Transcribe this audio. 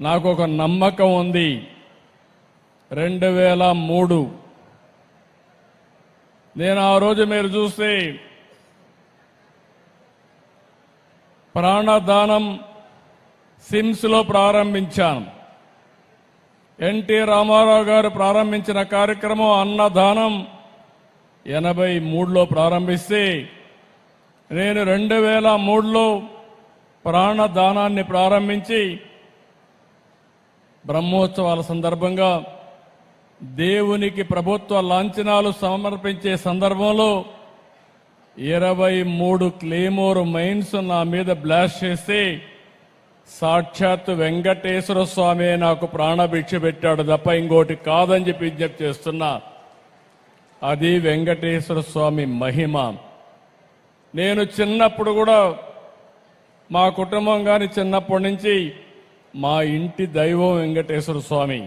నాకు ఒక నమ్మకం ఉంది. 2003 నేను ఆ రోజు మీరు చూస్తే ప్రాణదానం సిమ్స్లో ప్రారంభించాను. ఎన్టీ రామారావు గారు ప్రారంభించిన కార్యక్రమం అన్నదానం 83లో ప్రారంభిస్తే నేను 2003లో ప్రాణదానాన్ని ప్రారంభించి బ్రహ్మోత్సవాల సందర్భంగా దేవునికి ప్రభుత్వ లాంఛనాలు సమర్పించే సందర్భంలో 23 క్లేమోర్ మైన్స్ నా మీద బ్లాస్ట్ చేస్తే సాక్షాత్ వెంకటేశ్వర స్వామి నాకు ప్రాణభిక్ష పెట్టాడు తప్ప ఇంకోటి కాదని చెప్పి విజ్ఞప్తి చేస్తున్నా. అది వెంకటేశ్వర స్వామి మహిమ. నేను చిన్నప్పుడు కూడా మా కుటుంబం కానీ చిన్నప్పటి నుంచి మా ఇంటి దైవం వెంకటేశ్వర స్వామి.